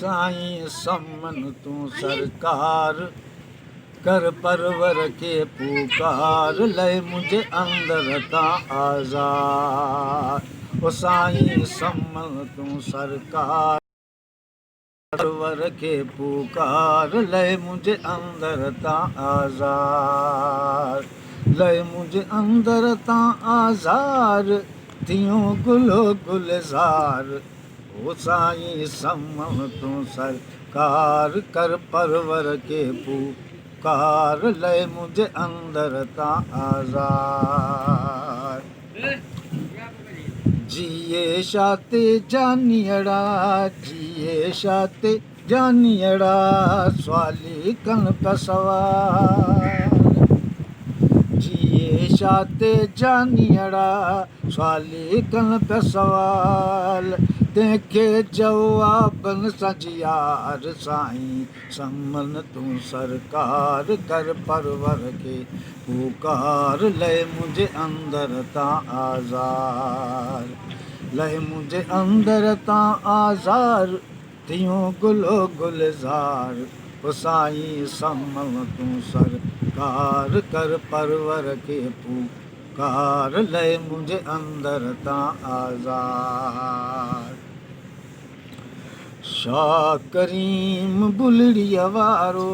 साईं सम्मन तू सरकार कर परवर के पुकार लय मुझे अंदर ता आज़ाद। ओ साईं सम्मन तू सरकार परवर के पुकार लय मुझे अंदर ता आज़ाद। लय मुझे अंदर ता आज़ार तियों गुलो गुलजार। ओ साईं सम्मन तू सरकार कर परवर के पुकार लय मुझे अंदर ता आज़ाद। जिए शाते जानियड़ा जिए शाते जानियड़ा स्वाली कन का सवाल। जिए शाते जानियड़ा स्वाली कन का सवाल। देखे जवाबन सजियार साईं सम्मन तू सरकार कर परवर के पुकार लय मुझे अंदर ता आज़ार। लय मुझे अंदर ता आज़ार तियों गुलो गुलजार। ओ साईं सम्मन तू सरकार कर परवर के पुकार लय मुझे अंदर ता आज़ार। शाह करीम बुलड़िया वारो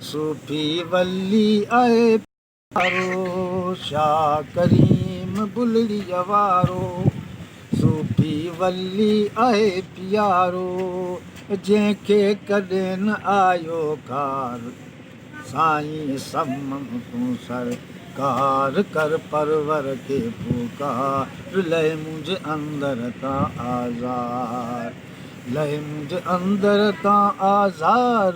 सूफी वल्ली आए प्यारो। शाह करीम बुलड़िया वारो सूफी वल्ली आए प्यारो। जंहिंखे कॾहिं न आयो कार साईं सम्मन तू सरकार कर परवर के पुकार लय मुझे अंदर ता आज़ार। लय मुझे अंदर ता आज़ार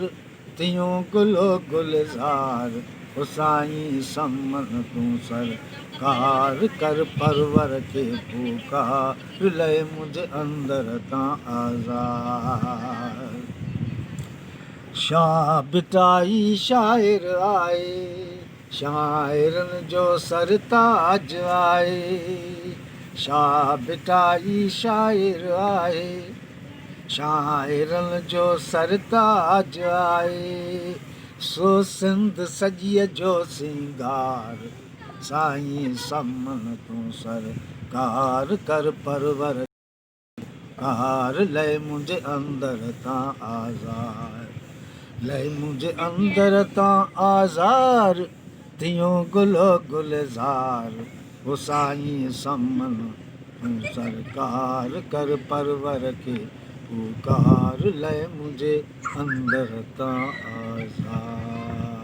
तियों गुलो गुलजार। ओ साईं सम्मन तू सरकार कर परवर के पुकार लय मुझे अंदर ता आज़ार। शाह बिटाई शायर आए शाइरन जो सरताज आए। शाह बिटाई शायर आए शाइरन जो सरताज आए। सो सिंध सॼीअ जो सिंगार साईं सम्मन तू सरकार कर परवर कार लय मुझे अंदर ता आज़ार। लय मुझे अंदर ता आज़ार तियों गुलो गुलजार। ओ साईं सम्मन तू सरकार कर परवर के पुकार लय मुझे अंदर ता आज़ार।